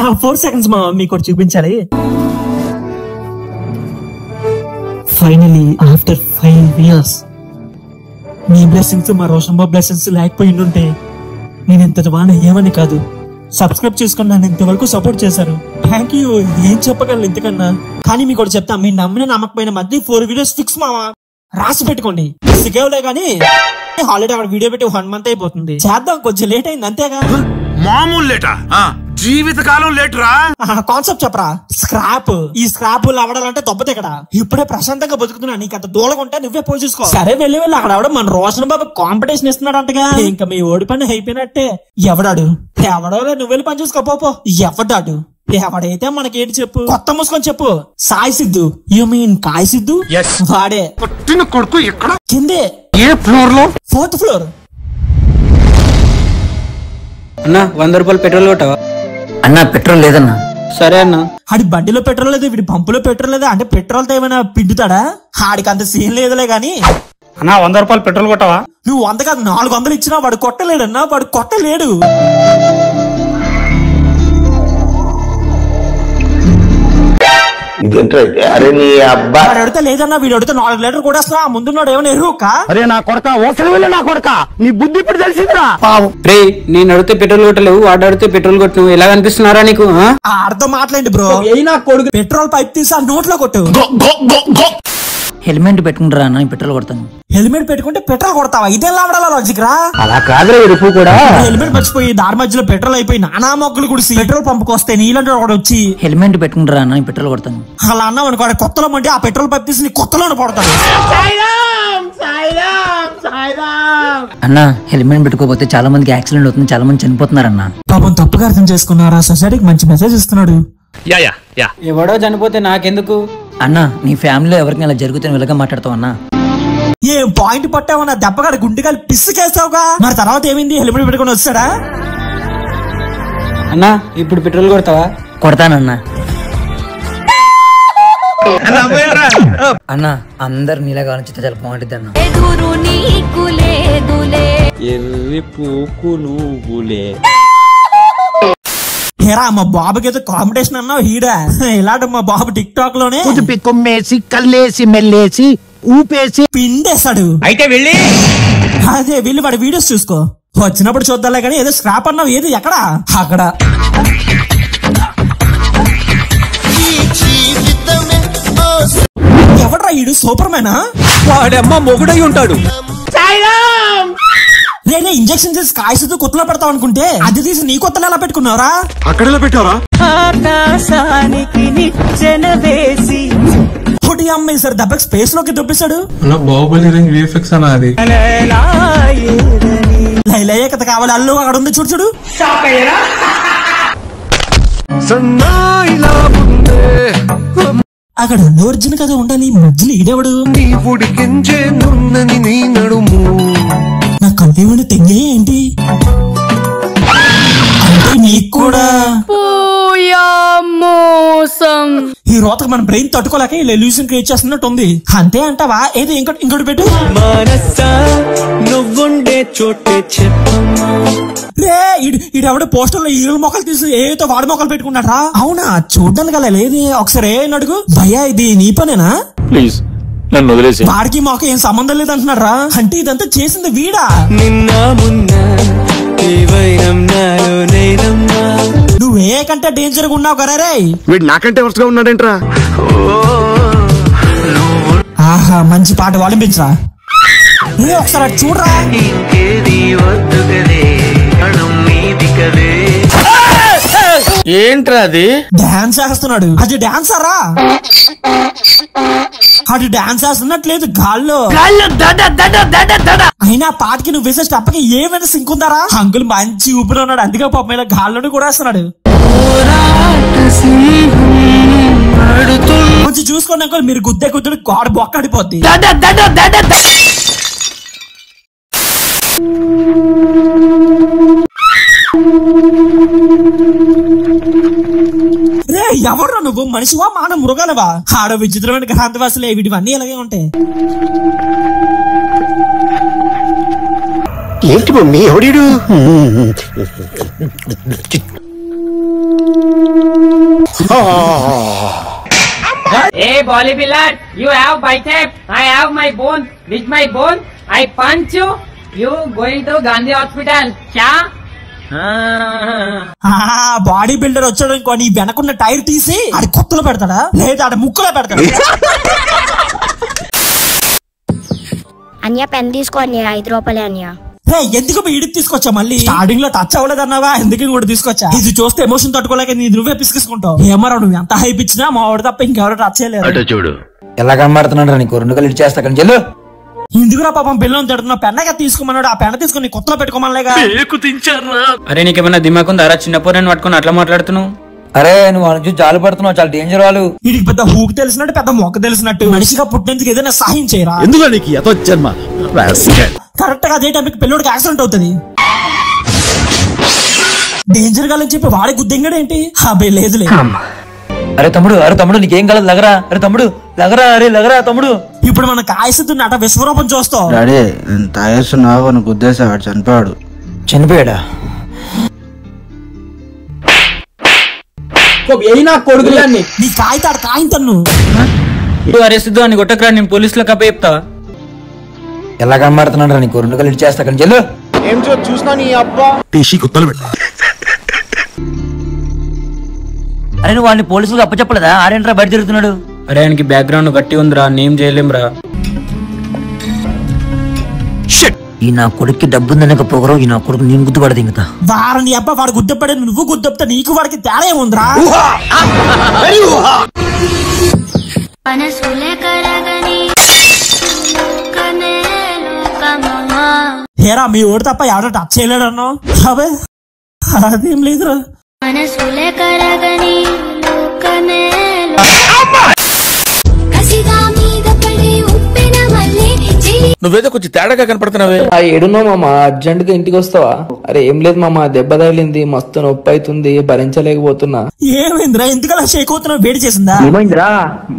4 seconds మా మీకు చూపించాలి. ఫైనలీ ఆఫ్టర్ 5 years మీ బ్లెస్సింగ్స్ మా రోషన్ బాబు బ్లెస్సింగ్స్ లేకపోయి ఉంటే నేను ఇంత వాన ఏమని కాదు. సబ్స్క్రైబ్ చేసుకుని నన్ను ఇంతవరకు సపోర్ట్ చేశారు. Thank you. ఏం చెప్పగలను ఇంతకన్నా. కానీ మీకు ఒకటి చెప్తా, మీరు నమ్మిన నమ్మకపోయిన మధ్య 4 videos ఫిక్స్ మావా. రాసి పెట్టుకోండి. సిగేవలే గానీ హాలిడే అక్కడ వీడియో పెట్టి 1 month అయిపోతుంది. చేద్దాం, కొంచెం లేట్ అయింది అంతేగా. మామూలు లేటా, జీవితకాలం లేట్ రా. కాన్సెప్ట్ చెప్పరా. స్క్రాప్. ఈ స్క్రాప్ అవడాలంటే దొబ్బతే ఇక్కడ. ఇప్పుడే ప్రశాంతంగా బతుకుతున్నా, నీకు అంత దూలకుంటే నువ్వే పోయి చూసుకో. సరే వెళ్ళి అక్కడ ఎవడో మన రోషన్ బాబు కాంపిటీషన్ ఇస్తున్నాడు అంటగా. ఇంకా మీ ఓడి పని అయిపోయినట్టే. ఎవడాడు? ఎవడో నువ్వు వెళ్ళి పని చూసుకో. పో. ఎవడాడు? ఎవడైతే మనకేంటి చెప్పు. కొత్త మూసుకొని చెప్పు. సాయి సిద్ధు. యు మీన్ కాయ్ సిద్ధు? వాడే. కొడుకు ఎక్కడ? కిందే. ఏ ఫ్లోర్ లో? 4th floor. అన్నా 100 రూపాయలు పెట్రోల్ కొట్టావా? అన్నా పెట్రోల్ లేదన్నా. సరే అన్న. ఆడి బండిలో పెట్రోల్ లేదు, వీడి పంపులో పెట్రోల్ లేదు. అంటే పెట్రోల్ తో ఏమైనా పిండుతాడా? ఆడికి అంత సీన్ లేదులే గాని. అన్నా 100 రూపాయలు పెట్రోల్ కొట్టావా? నువ్వు 100 కాదు 400 ఇచ్చినా వాడు కొట్టలేడన్నా. వాడు కొట్టలేడు. అరే నీ అబ్బా. వాడు అడితే లేదన్నా, వీడు అడితే 4 లీటర్ కూడా వస్తున్నా. ముందున్నాడు ఏమైనా ఎరువుక? అరే నా కొడక, ఓసలి వెళ్ళి నా కొడక, నీ బుద్ధి ఇప్పుడు తెలిసిందిరా. రే నేను అడిగితే పెట్రోల్ కొట్టలేవు, వాడు అడిగితే పెట్రోల్ కొట్టు. ఎలా కనిపిస్తున్నారా నీకు? అర్థం మాట్లాడండి బ్రో. కొడుకు పెట్రోల్ పైప్ తీసి ఆ నోట్లో కొట్టు. హెల్మెట్ పెట్టుకుంటారా అన్న, పెట్రోల్ కొడతాను. హెల్మెట్ పెట్టుకుంటే పెట్రోల్ కొడతావా? ఇదేం లావడాల లాజిక్ రా. అలా కాదు ఎరుపు కూడా. హెల్మెట్ మర్చిపోయి దారి మధ్యలో పెట్రోల్ అయిపోయి నానా మొక్కలు కుడిసి పెట్రోల్ పంపుకు వస్తే నీళ్ళంటే ఒకటి వచ్చి హెల్మెట్ పెట్టుకుంటారా అన్న, పెట్రోల్ కొడతాను. అలా అన్నావు అనుకో, కొత్తలో మంటే ఆ పెట్రోల్ పైప్ తీసి నీ కొత్తలో పడతాడు. అన్న హెల్మెట్ పెట్టుకోకపోతే చాలా మందికి యాక్సిడెంట్ అవుతుంది, చాలా మంది చనిపోతున్నారన్న. పాపం తప్పుగా అర్థం చేసుకున్నారా. సొసైటీకి మంచి మెసేజ్ ఇస్తున్నాడు. ఎవడో చనిపోతే నాకెందుకు అన్న? నీ ఫ్యామిలీలో ఎవరికి అలా జరుగుతుంది వెళ్ళగా మాట్లాడతావు అన్న. ఏం పాయింట్ పట్టావన్నా? దెబ్బగాడు గుండెకాలు పిసికేస్తావుగా. మరి తర్వాత ఏమైంది? హెల్మెట్ పెట్టుకుని వచ్చాడా? అన్నా ఇప్పుడు పెట్రోల్ కొడతావా? కొడతానన్నా. అన్న అందరు నీలా కావాలని చాలా బాగుంటుంది అన్న. హేరా మా బాబుకి ఏదో కాంపిటీషన్ అన్నావు. హీడా ఇలాంటి మా బాబు టిక్ టాక్ లోనే కొమ్మేసి కల్లేసి మెల్లేసి ఊపేసి పిండేస్తాడు. అయితే వెళ్ళి అదే వెళ్ళి వాడి వీడియోస్ చూసుకో. వచ్చినప్పుడు చూద్దాంలే కానీ ఏదో స్క్రాప్ అన్నావు. ఏది ఎక్కడ? అక్కడ. ఎవడ్రా ఈడు? సూపర్ మ్యానా? వాడమ్మ మొగుడై ఉంటాడు. నేనే ఇంజక్షన్ చేసి కాయసుతో కొత్తలో పెడతావు అనుకుంటే అది తీసి నీ కొత్తలో ఎలా పెట్టుకున్నావురా? అక్కడ పెట్టారా? అమ్మాయి సార్ దెబ్బకి స్పేస్ లోకి దొబ్బేశాడు. బాహుబలి రింగ్ విఎఫ్ఎక్స్ అన్న అది. లైలయ్యే కథ కావాలి. అల్లు అక్కడ ఉంది చూడు చూడు. అక్కడ అల్లు అర్జున్ కదా ఉండాలి. మధ్యలో ఈడెవడు? నా కళ్ళేమని తెంగే ఏంటి అంటే నీకు కూడా ఈ రోతకు మన బ్రెయిన్ తట్టుకోలేక ఇలా ఎల్యూషన్ క్రియేట్ చేస్తున్నట్టు ఉంది. అంతే అంటావా? ఏది ఇంకోటి పెట్టు. రే ఈడెవడ పోస్టర్ లో ఈరుల మొక్కలు తీసి ఏదో వాడి మొక్కలు పెట్టుకున్నారా? అవునా? చూడ్డానికి అలా లేదు. ఒకసారి అడుగు. భయ్యా ఇది నీ పనేనా? ప్లీజ్ నన్ను వదిలేసి. వాడికి మాకు ఏం సంబంధం లేదు అంటున్నారా? అంటే ఇదంతా చేసింది వీడా? నువ్వే కంటే డేంజర్ గా ఉన్నావు కదా రే. వీడు నాకంటే వరుసగా ఉన్నాడేంట్రా? ఆహా మంచి పాట వాడిపించరా. ఒకసారి అటు చూడరా. ఏంట్రా అది? డాన్స్ చేస్తున్నాడు. అది డాన్సరా? అది డాన్స్ చేస్తున్నట్లేదు గాల్లో. అయినా పాటకి నువ్వు వేసే స్టెప్ కి ఏమైనా సింక్ ఉందారా? అంకుల్ మంచి ఊపిరి ఉన్నాడు. అందుకే పాపం ఇలా గాల్లోని కూడా వేస్తున్నాడు. కొంచెం చూసుకోండి అంకుల్, మీరు గుద్దే గుద్దుడు గాడు బొక్కడిపోద్ది. రే ఎవరు నువ్వు? మనిషివా మాన మృగాలవా? ఆడ విచిత్రమైన గ్రహాంతవాసులే. వీటివన్నీ ఇలాగే ఉంటాయి. ఏంటి mummy ఎవడీడు? Bolly Billard, you have bicep, I have my bone. With my bone, I punch you. You going to Gandhi Hospital? Kya? Body builder వచ్చాడు అనుకో, నీ వెనకున్న టైర్ తీసి ఆడి కొత్తలో పెడతాడా లేదా ఆడ ముక్కలో పెడతాడా? అన్య పెన్ తీసుకో అన్య, 5 రూపాయలే అన్య. ఎందుకు ఇడికి తీసుకొచ్చా? మళ్ళీ స్టార్టింగ్ లో టచ్ అవ్వలేదు అన్నావా, ఎందుకు కూడా తీసుకొచ్చా? ఇది చూస్తే ఎమోషన్ తట్టుకోలేక నీ నువ్వే పిసికేసుకుంటావు. ఏమరా నువ్వు ఎంత హైప్ ఇచ్చినా మా వాడు తప్ప ఇంకెవరు టచ్ చేయలేరు. చూడు ఎలా కనబడుతున్నాడు నీకు, 2 కళ్ళు ఇచ్చేస్తా కానీ చెల్లు. ఇందుకురా పాపం పిల్లలు తిడుతున్నా, పెన్నగా తీసుకోమన్నాడు, ఆ పెన్న తీసుకుని కొత్తలో పెట్టుకోమనిలేగా. అరే నీకేమన్నా దిమాకు ఉందా? చిన్న పోరని పట్టుకుని అట్లా మాట్లాడుతున్నావు. అరే నువ్వు అనుచు జాలు పడుతున్నావు, చాలా డేంజర్ వాళ్ళు. వీడికి పెద్ద హూక్ తెలిసినట్టు పెద్ద మొక్క తెలిసినట్టు మనిషిగా పుట్టినందుకు ఏదైనా సహాయం చేయరా? ఎందుకు నీకు ఎతో జన్మ? కరెక్ట్ గా అదే టైంకి పిల్లోడికి యాక్సిడెంట్ అవుతుంది. డేంజర్ గా చెప్పి వాడి గుద్దెంగడు ఏంటి? అబ్బాయి లేదులే. అరే తమ్ముడు నీకేం కలదు, లగరా. అరే తమ్ముడు లగరా, అరే లగరా తమ్ముడు. ఇప్పుడు మన కాయసిద్దు నట విశ్వరూపం చూస్తావు. డాడీ ఎంత ఆయేస్తున్నావు అని గుద్దేశాడు, చనిపోయాడా? నీ కాయతాడు కాయం తన్ను. అరే సిద్ధు అని కొట్టకరా, నేను పోలీసులో కప్ప చెప్తా. ఎలా కనబడుతున్నాడు నీకు, 2 కళ్ళు ఇచ్చేస్తా కానీ చెల్లు. ఏం చూసినా నీ అబ్బా టీసీ కుత్తలు పెట్ట. అరే నువ్వు వాడిని పోలీసులకు అప్పచెప్పలేదా? ఆడేంట్రా బయట తిరుగుతున్నాడు. అరే ఆయనకి బ్యాక్గ్రౌండ్ గట్టి ఉందిరా, నేమ్ చేయలేంరా. ఈ నా కొడుక్కి డబ్బుందనక పొగరు, ఈ నా కొడుకు నేను గుర్తుపడదు ఇంకా. వారని అబ్బా వాడు గుద్దపడే నువ్వు గుద్దపుతా, నీకు వాడికి తేడా ఏముందిరా? హేరా మీ ఓడి తప్ప ఎవడో టచ్ చేయలేడు అన్నావు. అదే అదేం లేదురా. నువ్వేదో కొంచెం తేడాగా కనపడుతున్నావే. ఏడున్నావు మామ, అర్జెంట్ గా ఇంటికి వస్తావా? అరే ఏం లేదు మామ, దెబ్బ తగిలింది, మస్తు నొప్పి అవుతుంది, భరించలేకపోతున్నా. ఏమైందిరా, ఎందుకలా షేక్ అవుతున్నావు? వేడి చేసిందా? ఏమైందిరా,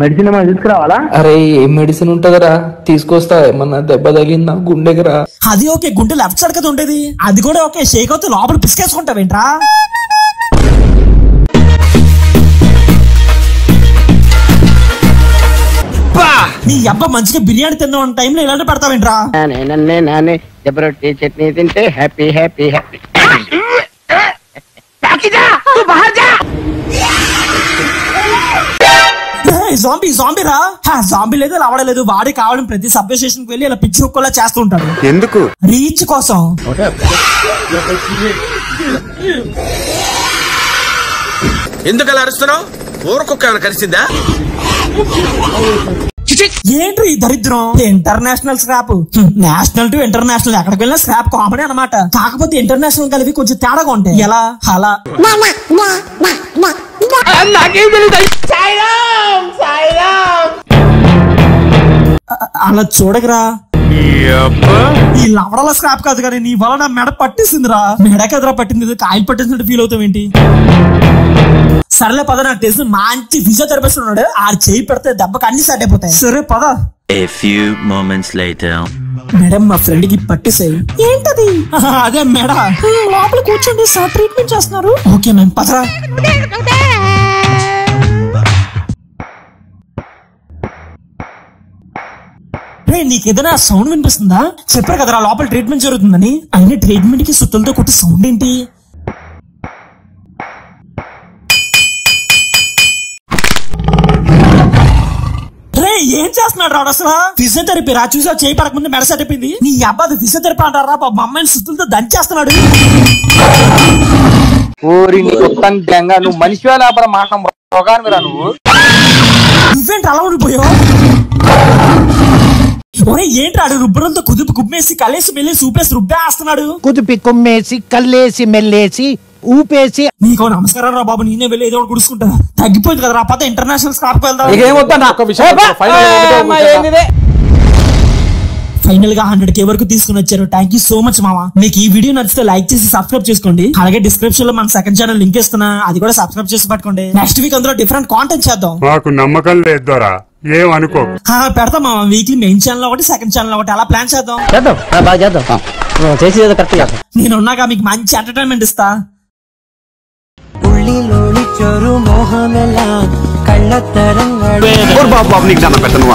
మెడిసిన్ ఏమైనా తీసుకురావాలా? అరే ఏం మెడిసిన్ ఉంటదరా, తీసుకొస్తా. ఏమన్నా దెబ్బ తగిలిందా గుండెకి? అది ఓకే, గుండె లెఫ్ట్ సైడ్ కదా ఉండేది, అది కూడా ఓకే. షేక్ అవుతూ లోపల పిసికేసుకుంటావేంట్రా? నీ అబ్బా మంచిగా బిర్యానీ తిన్నావు టైంలో ఇలాంటి పెడతావేంట్రా? చట్నీ తింటే హ్యాపీ హ్యాపీ హ్యాపీ. జాంబీ రా. జాంబీ లేదు లావడలేదు, వాడి కావాలని ప్రతి సబ్వే స్టేషన్ కి వెళ్ళి ఇలా పిచ్చి కుక్కలా చేస్తూ ఉంటాడు. ఎందుకు? రీచ్ కోసం. ఎందుకు అలా అరుస్తున్నావు? ఊరకొక్క ఏమైనా కలిసిందా? ఏంటి ఈ దరిద్రం? International scrap, national to international ఎక్కడికి వెళ్ళినా స్క్రాప్ కామనే అన్నమాట. కాకపోతే ఇంటర్నేషనల్ కలిపి కొంచెం తేడాగా ఉంటాయి. ఎలా అలా అలా చూడకరా. ఈ లవడల స్క్రాప్ కాదు కానీ నీ వల్ల నా మెడ పట్టేసిందిరా. మెడ కదరా పట్టింది, కాయలు పట్టేసినట్టు ఫీల్ అవుతావు ఏంటి? సరేలే పద, నాకు తెలిసిన మంచి ఫిజియోథెరపిస్ట్ ఉన్నాడు, ఆడు చేయి పెడితే దెబ్బకి అన్ని సెట్ అయిపోతాయి. సరే పద. మేడం మా ఫ్రెండ్ కి పట్టేసాయి. ఏంటది? అదే మెడ. లోపల కూర్చోండి సార్, ట్రీట్మెంట్ చేస్తున్నారు. ఓకే మ్యామ్ పదరా. నీకు ఏదైనా సౌండ్ వినిపిస్తుందా? చెప్పారు కదరా లోపల ట్రీట్మెంట్ జరుగుతుందని. అయినా ట్రీట్మెంట్ కి సుత్తులతో కొట్టి సౌండ్ ఏంటి? ఏం చేస్తున్నాడు రాడు అసలు? ఫిజియోథెరపీ రా, చూసా చేయి పడకముందు మెడ సెట్ అయిపోయింది. నీ అబ్బాయి ఫిజియోథెరపీ అంటారా? మా అమ్మాయిని సుత్తులతో దంచేస్తున్నాడు. నువ్వు మనిషి నువ్వేంటి అలా ఉండిపోయావు? ఒరే ఏంటి ఆడు రుబ్బరంతో కుదిపి కుమ్మేసి కల్లేసి మెల్లేసి ఊపేసి రుబ్బేస్తున్నాడు. కుదిపి కుమ్మేసి కల్లేసి మెల్లేసి ఊపేసి. నీకు నమస్కారం రా బాబు, నేనే వెళ్ళి ఏదో గుడుచుకుంటా. తగ్గిపోయింది కదా రా, పద ఇంటర్నేషనల్ స్క్రాప్ వెళ్దాం. ఫైనల్ గా 100K వరకు తీసుకుని వచ్చారు. థ్యాంక్ యూ సో మచ్ మామ. మీకు ఈ వీడియో నచ్చితే లైక్ చేసి సబ్స్క్రైబ్ చేసుకోండి. అలాగే డిస్క్రిప్షన్ లో మన సెకండ్ ఛానల్ లింక్ ఇస్తున్నా, అది కూడా సబ్స్క్రైబ్ చేసి పట్టుకోండి. నెక్స్ట్ వీక్ అందులో డిఫరెంట్ కాంటెంట్ చేద్దాం. మాకు నమ్మకం లేదురా, ఏం అనుకో. పెడతాం మామ, వీక్లీ మెయిన్ ఛానల్ ఒకటి, సెకండ్ ఛానల్ ఒకటి, అలా ప్లాన్ చేద్దాం. నేనున్నాగా మీకు మంచి ఎంటర్టైన్మెంట్ ఇస్తా. ఉళ్ళిలోని చొరు మోహమెలా బాబు నీకు దండం పెట్ట నువ్వు